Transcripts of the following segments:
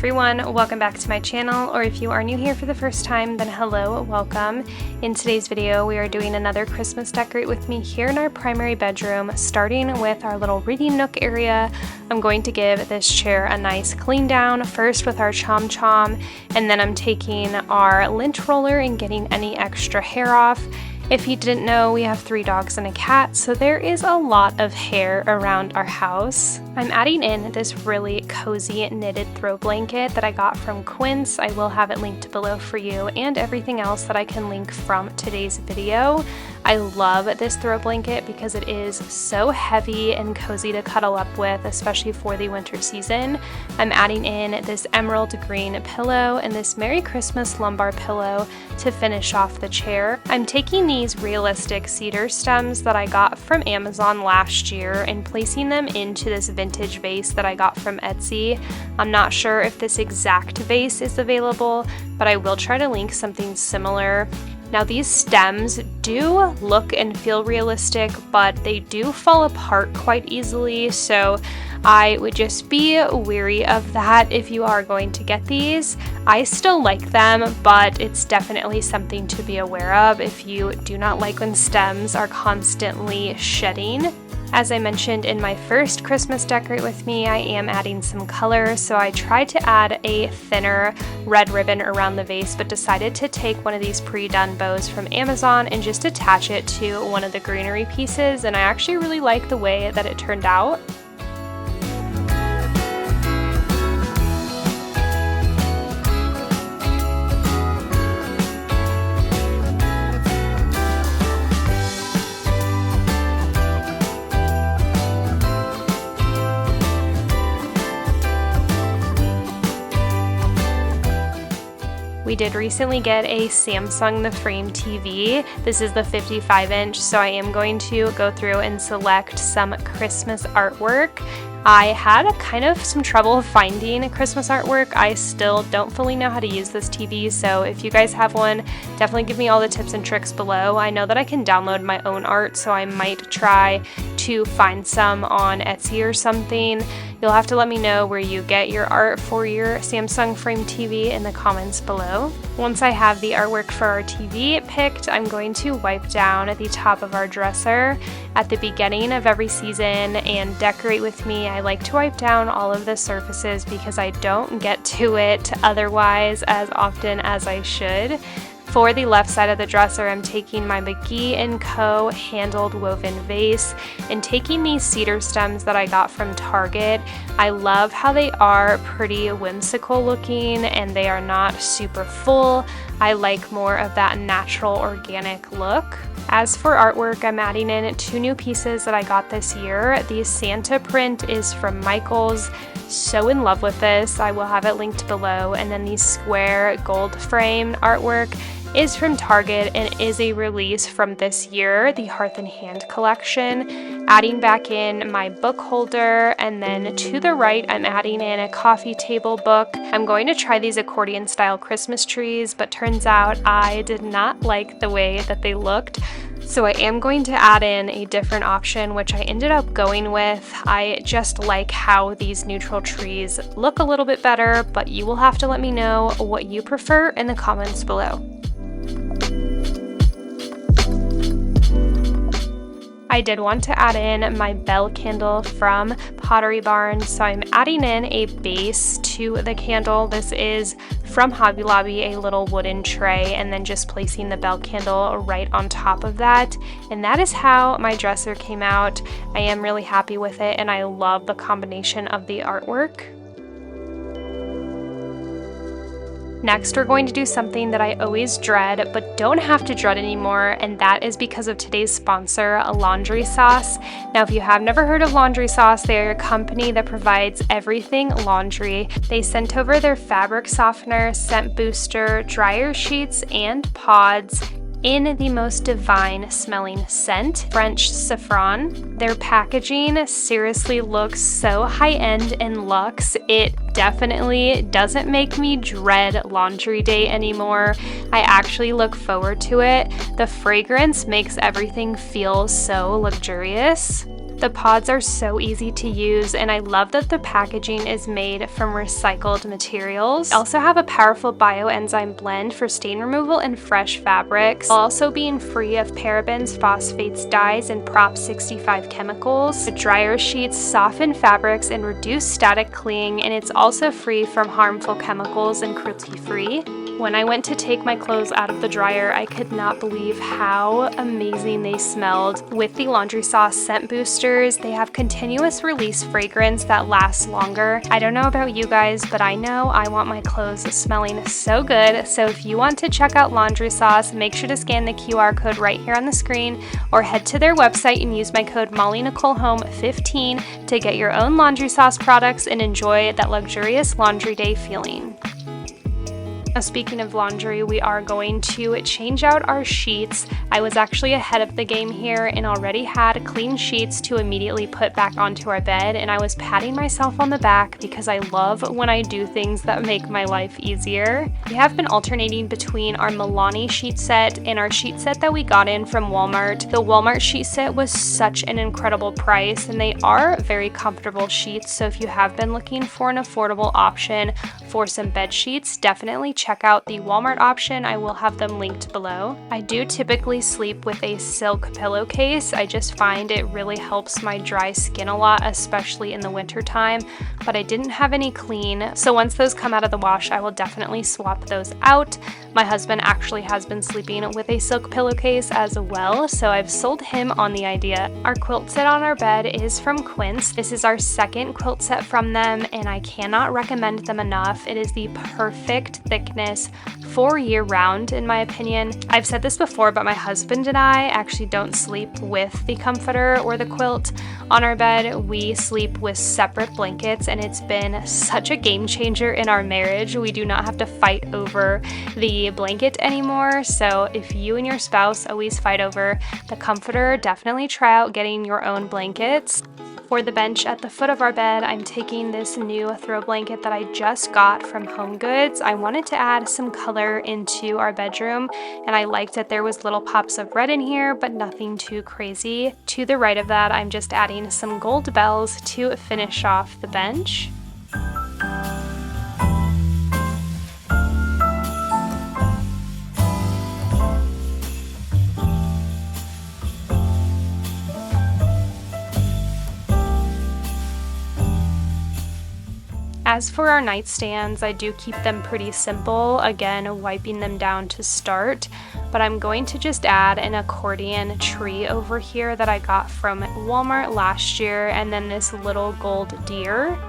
everyone, welcome back to my channel, or if you are new here for the first time, then hello, welcome. In today's video, we are doing another Christmas decorate with me here in our primary bedroom, starting with our little reading nook area. I'm going to give this chair a nice clean down, first with our Chom Chom, and then I'm taking our lint roller and getting any extra hair off. If you didn't know, we have 3 dogs and a cat, so there is a lot of hair around our house. I'm adding in this really cozy knitted throw blanket that I got from Quince. I will have it linked below for you, and everything else that I can link from today's video. I love this throw blanket because it is so heavy and cozy to cuddle up with, especially for the winter season. I'm adding in this emerald green pillow and this Merry Christmas lumbar pillow to finish off the chair. I'm taking these realistic cedar stems that I got from Amazon last year and placing them into this vintage vase that I got from Etsy. I'm not sure if this exact vase is available, but I will try to link something similar. Now these stems do look and feel realistic, but they do fall apart quite easily, so I would just be wary of that if you are going to get these. I still like them, but it's definitely something to be aware of if you do not like when stems are constantly shedding. As I mentioned in my first Christmas decorate with me, I am adding some color, so I tried to add a thinner red ribbon around the vase, but decided to take one of these pre-done bows from Amazon and just attach it to one of the greenery pieces, and I actually really like the way that it turned out. We did recently get a Samsung The Frame TV. This is the 55-inch, so I am going to go through and select some Christmas artwork. I had kind of some trouble finding Christmas artwork. I still don't fully know how to use this TV, so if you guys have one, definitely give me all the tips and tricks below. I know that I can download my own art, so I might try to find some on Etsy or something. You'll have to let me know where you get your art for your Samsung Frame TV in the comments below. Once I have the artwork for our TV picked, I'm going to wipe down at the top of our dresser at the beginning of every season and decorate with me. I like to wipe down all of the surfaces because I don't get to it otherwise as often as I should. For the left side of the dresser, I'm taking my McGee & Co. handled woven vase and taking these cedar stems that I got from Target. I love how they are pretty whimsical looking and they are not super full. I like more of that natural organic look. As for artwork, I'm adding in 2 new pieces that I got this year. The Santa print is from Michaels. So in love with this. I will have it linked below. And then the square gold frame artwork is from Target and is a release from this year, the Hearth and Hand collection. Adding back in my book holder, and then to the right I'm adding in a coffee table book. I'm going to try these accordion style Christmas trees, but turns out I did not like the way that they looked. So I am going to add in a different option, which I ended up going with. I just like how these neutral trees look a little bit better, but you will have to let me know what you prefer in the comments below. I did want to add in my bell candle from Pottery Barn, so I'm adding in a base to the candle. This is from Hobby Lobby, a little wooden tray, and then just placing the bell candle right on top of that. And that is how my dresser came out. I am really happy with it, and I love the combination of the artwork. Next, we're going to do something that I always dread, but don't have to dread anymore, and that is because of today's sponsor, Laundry Sauce. Now, if you have never heard of Laundry Sauce, they are a company that provides everything laundry. They sent over their fabric softener, scent booster, dryer sheets, and pods in the most divine smelling scent, French saffron. Their packaging seriously looks so high-end and luxe. It definitely doesn't make me dread laundry day anymore. I actually look forward to it. The fragrance makes everything feel so luxurious. The pods are so easy to use, and I love that the packaging is made from recycled materials. I also have a powerful bioenzyme blend for stain removal and fresh fabrics, while also being free of parabens, phosphates, dyes, and Prop 65 chemicals. The dryer sheets soften fabrics and reduce static cling, and it's also free from harmful chemicals and cruelty-free. When I went to take my clothes out of the dryer, I could not believe how amazing they smelled. With the laundry sauce scent boosters, they have continuous release fragrance that lasts longer. I don't know about you guys, but I know I want my clothes smelling so good. So if you want to check out laundry sauce, make sure to scan the QR code right here on the screen or head to their website and use my code MollyNicoleHome15 to get your own laundry sauce products and enjoy that luxurious laundry day feeling. Now, speaking of laundry, we are going to change out our sheets. I was actually ahead of the game here and already had clean sheets to immediately put back onto our bed, and I was patting myself on the back because I love when I do things that make my life easier. We have been alternating between our Milani sheet set and our sheet set that we got in from Walmart. The Walmart sheet set was such an incredible price, and they are very comfortable sheets, so if you have been looking for an affordable option for some bed sheets, definitely check out the Walmart option. I will have them linked below. I do typically sleep with a silk pillowcase. I just find it really helps my dry skin a lot, especially in the winter time, but I didn't have any clean, so once those come out of the wash, I will definitely swap those out. My husband actually has been sleeping with a silk pillowcase as well, so I've sold him on the idea. Our quilt set on our bed is from Quince. This is our second quilt set from them, and I cannot recommend them enough. It is the perfect thickness for year-round, in my opinion. I've said this before, but my husband and I actually don't sleep with the comforter or the quilt on our bed. We sleep with separate blankets, and it's been such a game changer in our marriage. We do not have to fight over the blanket anymore, so if you and your spouse always fight over the comforter, definitely try out getting your own blankets. For the bench at the foot of our bed, I'm taking this new throw blanket that I just got from HomeGoods. I wanted to add some color into our bedroom, and I liked that there was little pops of red in here, but nothing too crazy. To the right of that, I'm just adding some gold bells to finish off the bench. As for our nightstands, I do keep them pretty simple, again wiping them down to start, but I'm going to just add an accordion tree over here that I got from Walmart last year, and then this little gold deer.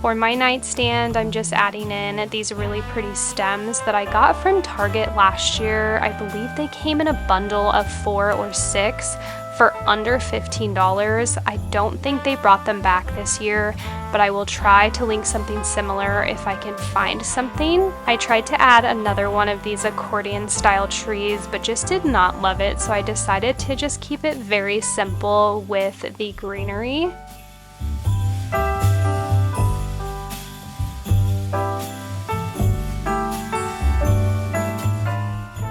For my nightstand, I'm just adding in these really pretty stems that I got from Target last year. I believe they came in a bundle of 4 or 6 for under $15. I don't think they brought them back this year, but I will try to link something similar if I can find something. I tried to add another one of these accordion style trees, but just did not love it, so I decided to just keep it very simple with the greenery.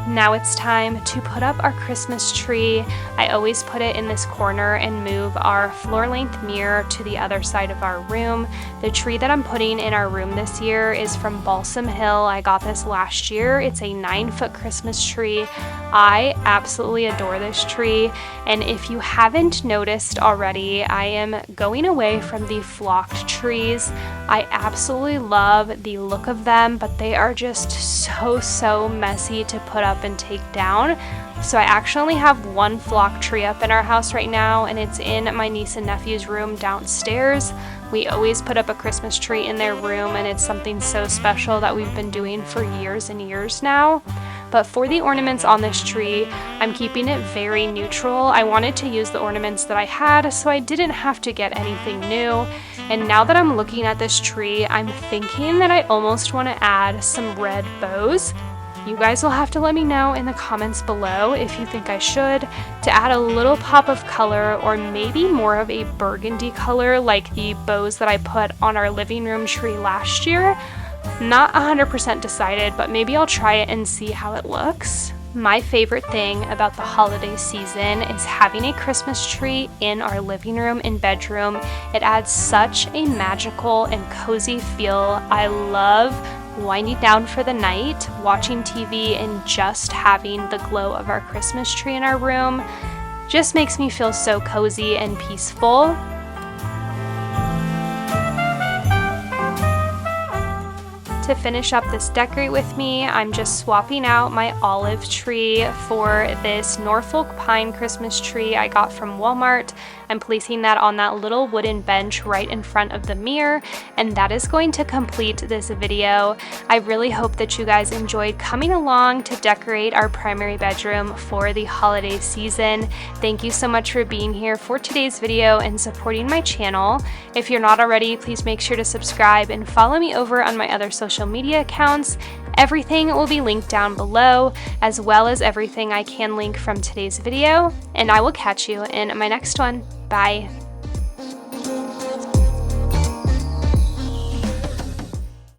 Now it's time to put up our Christmas tree. I always put it in this corner and move our floor-length mirror to the other side of our room. The tree that I'm putting in our room this year is from Balsam Hill. I got this last year. It's a 9-foot Christmas tree. I absolutely adore this tree, and if you haven't noticed already, I am going away from the flocked trees. I absolutely love the look of them, but they are just so messy to put up and take down. So I actually have one flock tree up in our house right now, and it's in my niece and nephew's room downstairs. We always put up a Christmas tree in their room, and it's something so special that we've been doing for years and years now. But for the ornaments on this tree, I'm keeping it very neutral. I wanted to use the ornaments that I had, so I didn't have to get anything new. And now that I'm looking at this tree, I'm thinking that I almost want to add some red bows. You guys will have to let me know in the comments below if you think I should, to add a little pop of color, or maybe more of a burgundy color like the bows that I put on our living room tree last year. Not 100% decided, but maybe I'll try it and see how it looks. My favorite thing about the holiday season is having a Christmas tree in our living room and bedroom. It adds such a magical and cozy feel. I love winding down for the night, watching TV, and just having the glow of our Christmas tree in our room. Just makes me feel so cozy and peaceful. To finish up this decorate with me, I'm just swapping out my olive tree for this Norfolk pine Christmas tree I got from Walmart. I'm placing that on that little wooden bench right in front of the mirror, and that is going to complete this video. I really hope that you guys enjoyed coming along to decorate our primary bedroom for the holiday season. Thank you so much for being here for today's video and supporting my channel. If you're not already, please make sure to subscribe and follow me over on my other social media accounts. Everything will be linked down below, as well as everything I can link from today's video, and I will catch you in my next one. Bye.